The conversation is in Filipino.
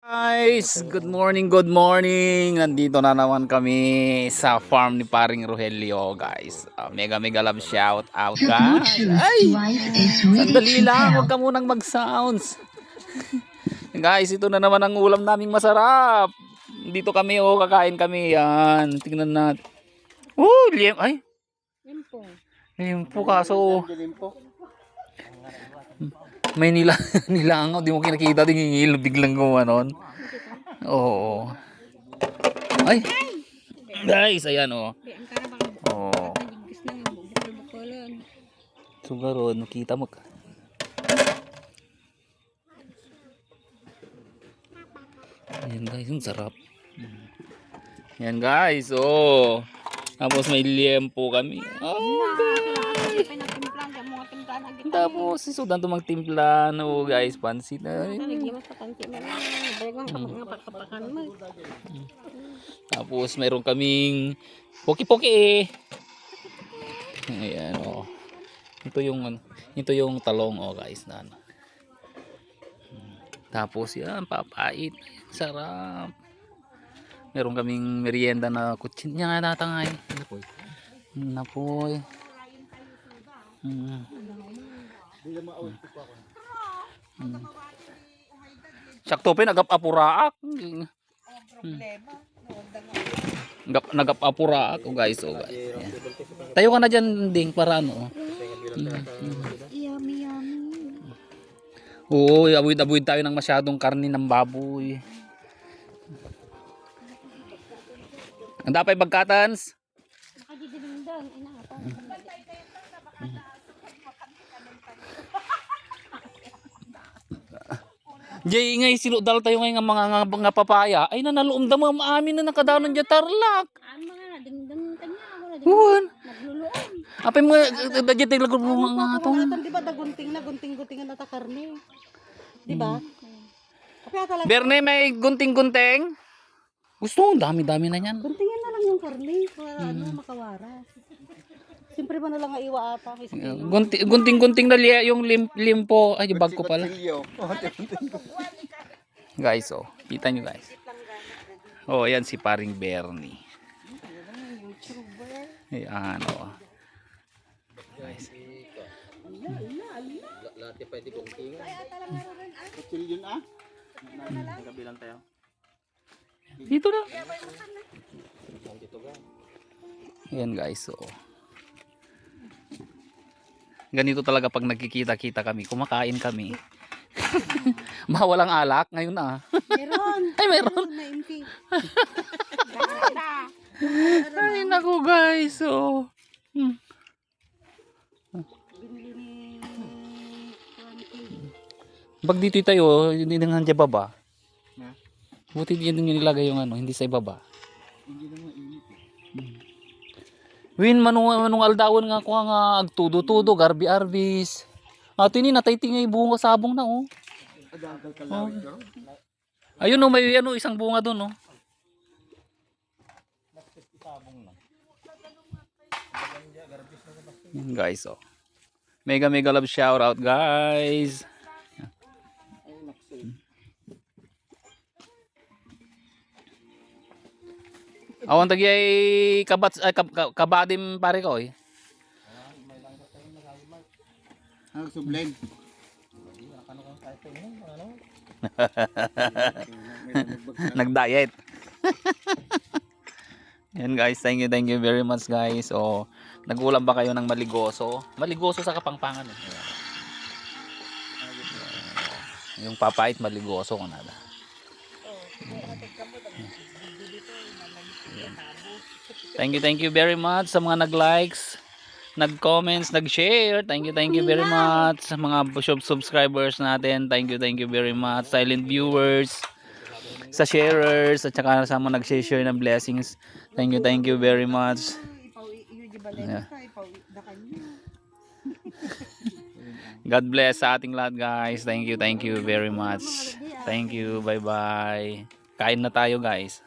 Guys, good morning, good morning. Nandito na naman kami sa farm ni Paring Rogelio, guys. Mega love shout out, guys. Ay, sandali lang, huwag ka munang mag-sounds. Guys, ito na naman ang ulam naming masarap. Dito kami, kakain kami. Yan, tingnan natin. Ay. Limpo kaso. May nilangaw, di mo kinakita, tingingil, biglang gumanon. Oo. Ay. Guys, ayan oh. Oh. Sugaron, makita mo ka. Ayan guys, ang sarap. Ayan guys, oh. Tapos may liempo kami. Oh, guys. Tapos si Sudan to magtimpla, no guys, pansit. Tapos mayroon kaming poki-poki. Ayan oh. Ito yung talong oh guys na. Tapos yan, papait. Sarap. Meron kaming merienda na kutsin niya nga natangay. Napoy. Sakto pa nagap-apuraak. Nagap-apuraak oh guys, oh guys. Yan. Tayo ka na diyan ding para ano. Yummy. Oo, avoid tayo ng masyadong karne ng baboy. Ang dapay bagkatans. Jay ngay sinudal tayo ngay nga mga papaya ay nanaloom damo amin na nakadanon dyan tarlak. Huwag. Apay mo dyan tayo lagod mo nga ito. Di ba gunting na takarne? Di ba? Berne may gunting-gunting. Gusto mo dami-dami na yan. Guntingin na lang yung karne para makawaras. Siyempre ba na lang iwa ata. Gunting-gunting na yung limpo. Ay, yung bag ko pala. Guys, oh. Kita nyo guys. Oh, ayan si Paring Bernie. Ayan, oh. Guys. Dito na. Ayan guys, oh. Ganito talaga pag nagkikita-kita kami, kumakain kami. Bawal ang alak ngayon na. Meron. Ay, meron. Ay, naku guys. So, pag dito tayo, hindi nang nandiyan baba. Buti din nilagay yung ano, hindi sa ibaba. Hindi naman init eh. Win manung aldawon nga ko nga agtudo-tudo garbi-arbis. Ato ini natay tingay bunga sabong na oh. Ayun oh, may ano isang bunga doon oh. Yan guys oh. Mega love shout out guys. Awan tagi ay kabadim pare ko eh. Sublime. Nag-diet. Yan guys, thank you very much guys. So, nagulam ba kayo ng maligoso? Maligoso sa Kapampangan eh. Yung papait maligoso ko nada. Thank you very much sa mga nag-likes, nag-comments, nag-share. Thank you very much sa mga subscribers natin. Thank you very much. Silent viewers, sa sharers, at saka sa mga nag-share ng blessings. Thank you very much. Yeah. God bless sa ating lahat guys. Thank you very much. Thank you. Bye-bye. Kain na tayo guys.